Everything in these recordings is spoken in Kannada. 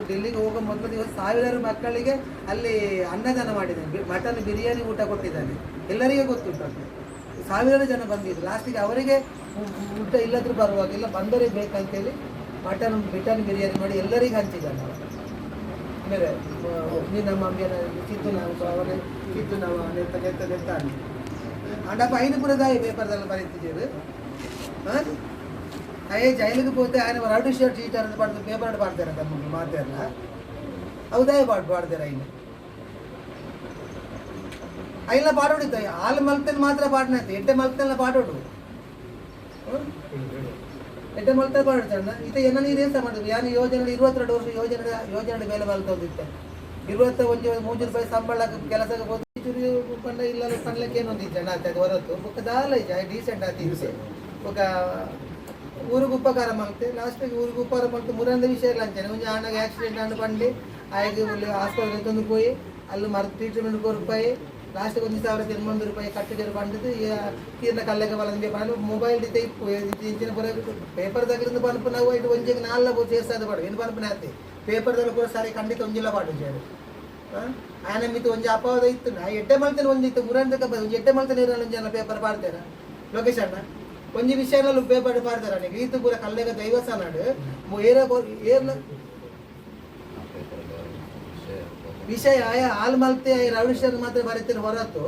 ಡೆಲ್ಲಿಗೆ ಹೋಗೋ ಮೊದಲ ದಿವಸ ಸಾವಿರಾರು ಮಕ್ಕಳಿಗೆ ಅಲ್ಲಿ ಅನ್ನದಾನ ಮಾಡಿದ್ದಾನೆ, ಮಟನ್ ಬಿರಿಯಾನಿ ಊಟ ಕೊಟ್ಟಿದ್ದಾನೆ, ಎಲ್ಲರಿಗೆ ಗೊತ್ತುಂಟು ಅದು. ಸಾವಿರಾರು ಜನ ಬಂದಿದ್ರು. ಲಾಸ್ಟಿಗೆ ಅವರಿಗೆ ಊಟ ಇಲ್ಲದ್ರೂ ಬರುವಾಗ ಇಲ್ಲ ಬಂದವರಿಗೆ ಬೇಕಂತೇಳಿ ಮಟನ್ ಬಿರಿಯಾನಿ ಮಾಡಿ ಎಲ್ಲರಿಗೆ ಹಂಚಿದ್ದಾನೆ. ಬೇರೆ ನಿನ್ನ ಮಮ್ಮಿಯ ಚಿತ್ತು ನಾವು ಅವನೇ ಚಿತ್ತು ನಾವು ನೆತ್ತ ಅಂಡಪ್ಪ ಐದು ಪುರದಾಯಿ ಪೇಪರ್ದೆಲ್ಲ ಬರೀತಿದ್ದೀವಿ. ಹಾಂ ಅಯ್ಯೇ ಜೈಲಿಗೆ ಹೋಗ್ತೆ ఆయన ರೌಡಿ ಶರ್ಟ್ ಚೀಟರ್ ಅಂತ ಪಡ್ದು ಪೇಪರ್ ಪಾಡ್ತಾರೆ ತಮ್ಮ ಮಾತಾಡಲ್ಲ ಹೌದಾಯ ಪಾಡ್ತಾರೆ ಐನ ಐನ ಪಾಡೋಡಿತ ಹಾಲು ಮಲ್ತಲ್ಲಿ ಮಾತ್ರ ಪಾಡ್ನೈತೆ ಎಟ್ಟೆ ಮಲ್ತಲ್ಲ ಪಾಡೋಡು ಎಟ್ಟೆ ಮಲ್ತ ಪಾಡೋಣ ಈತ ಎನ್ನ ನೀರು ಏನ್ ಮಾಡಿದ್ವಿ ಯಾರು ಯೋಜನೆ 22 ವರ್ಷ ಯೋಜನೆ ಮೇಲೆ ಮಲ್ತೋದಿತ್ತೆ 21 ರೂಪಾಯಿ ಸಂಬಳ ಕೆಲಸಕ್ಕೆ ಹೋಗಿ ಪಂಡ ಇಲ್ಲ ಪಂಡ್ಲಕ್ಕೆ ಏನೊಂದಿದ್ದೆ ಆಗ್ತದೆ ಹೊರತು ಬುಕ್ಕ ದಾಲ ಡೀಸೆಂಟ್ ಆಗ್ತಿದ್ದೆ ఒక ఊరికి ఉపకారం మలితే లాస్ట్కి ఊరికి ఉపకారం మలితే మురంద విషయాలు అంచాను కొంచెం ఆనగా యాక్సిడెంట్ అని పండి ఆయనకి హాస్పిటల్ తొందుకు పోయి వాళ్ళు మరి ట్రీట్మెంట్ కోరిపోయి లాస్ట్ కొంచెం ₹1,000 కట్టు పండుతుంది తీరిన కళ్ళకి వాళ్ళని చెప్పాను మొబైల్ ఇచ్చిన పేపర్ దగ్గర నుంచి పనుకున్నావు ఇటు కొంచెం నాలుగు చేస్తుంది పడు ఎన్ని పనుకునేది పేపర్ దగ్గర కూడా సరే ఖండిత ಒಂಜಿಲ್ಲ పాటించాడు ఆయన మీతో కొంచెం అపవాద ఇస్తుంది ఆ ఎట్టే మలితే ಒಂಜಿತ್ತು మురందక ఎట్టే మలితే నీరు నుంచి పేపర్ పాడతారా లోకేష్ అన్న కొంచెం విషయాలలో ఉపయోగపడి పాడతారా నీకు ఈత కూడా కళ్ళగా దైవస్ అన్నాడు ఏర్ల ವಿಷಯ ಹಾಲು ಮಲ್ತೆ ರೌಡಿಸ್ಟರ್ ಮಾತ್ರ ಬರೀತಾರೆ ಹೊರತು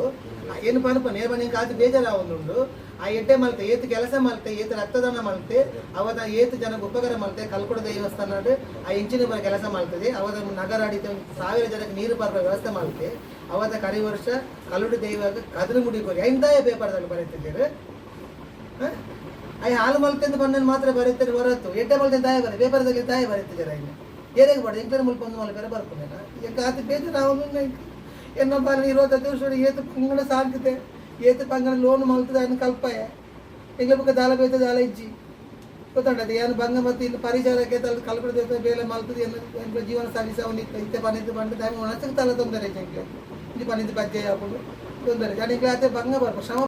ಏನು ಪನ್ಪನ್ ಏನು ಕಾದು ಬೇಜಾರಾವುದುಂಡು ಆ ಎಡ್ಡೆ ಮಲ್ತೆ ಏತು ಕೆಲಸ ಮಲ್ತೆ ಏತು ರಕ್ತದಾನ ಮಲ್ತೆ ಅವದ ಏತು ಜನಕ್ಕೆ ಉಪಕಾರ ಮಲ್ತೆ ಕಲ್ಕೊಡ ದೇವಸ್ಥಾನ ಆ ಇಂಚಿನ ಬರ ಕೆಲಸ ಮಲ್ತದೆ ಅವದ ನಗರ ಆಡಿತ 1000 ಜನಕ್ಕೆ ನೀರು ಬರುವ ವ್ಯವಸ್ಥೆ ಮಲ್ತೆ ಅವದ ಕರಿ ವರ್ಷ ಕಲ್ಲುಡಿ ದೈವ ಕದ್ರು ಮುಡಿ ಕೋರಿ ಐಂದಾಯ ಪೇಪರ್ದಲ್ಲಿ ಬರೀತಿದ್ದೀರಿ ಅಯ್ಯ ಹಾಲು ಮಲ್ತೆ ಅಂತ ಬಂದ ಮಾತ್ರ ಬರೀತಾರೆ ಹೊರತು ಎಡ್ಡೆ ಮಲ್ತೆ ತಾಯಿ ಬರೀ ಪೇಪರ್ದಲ್ಲಿ ತಾಯಿ ಬರೀತಿದ್ದಾರೆ ಇನ್ನು ಏನೇಗೆ ಬೇಡ ಇಂಟರ್ ಮುಲ್ಕೊಂಡು ಮಲ್ಕರೆ ಬರ್ಕೊಂಡೇನ ಈಗ ಕಾತಿ ಬೇಜಾರು ಎನ್ನ ಬಾರಿ 20 ವರ್ಷ ಏತು ಪಂಗಡ ಸಾಕ್ತೆ ಏತು ಪಂಗಡ ಲೋನ್ ಮಲ್ತದೆ ಅನ್ನು ಕಲ್ಪಾಯ ಎಂಗ್ಲ ಬುಕ್ಕ ದಾಲ ಬೇತ ದಾಲ ಇಜ್ಜಿ ಗೊತ್ತಂಡದು ಏನು ಭಂಗ ಮತ್ತು ಇಲ್ಲಿ ಪರಿಚಾರಕ್ಕೆ ತಲೆ ಕಲ್ಪಡೆ ಬೇಲೆ ಮಲ್ತದೆ ಏನು ಜೀವನ ಸಾಗಿಸ ಅವನಿತ್ತು ಇತ್ತೆ ಪನಿದ್ದು ಬಂದು ಟೈಮ್ ಒಣಚಕ್ಕೆ ತಲೆ ತೊಂದರೆ ಎಂಗ್ಲೆ ಇಲ್ಲಿ ಪನಿದ್ದು ಬಜ್ಜೆ ಹಾಕೊಂಡು ತೊಂದರೆ ನನಗೆ ಅದೇ ಭಂಗ ಬರ್ಬೋದು ಶ್ರಮ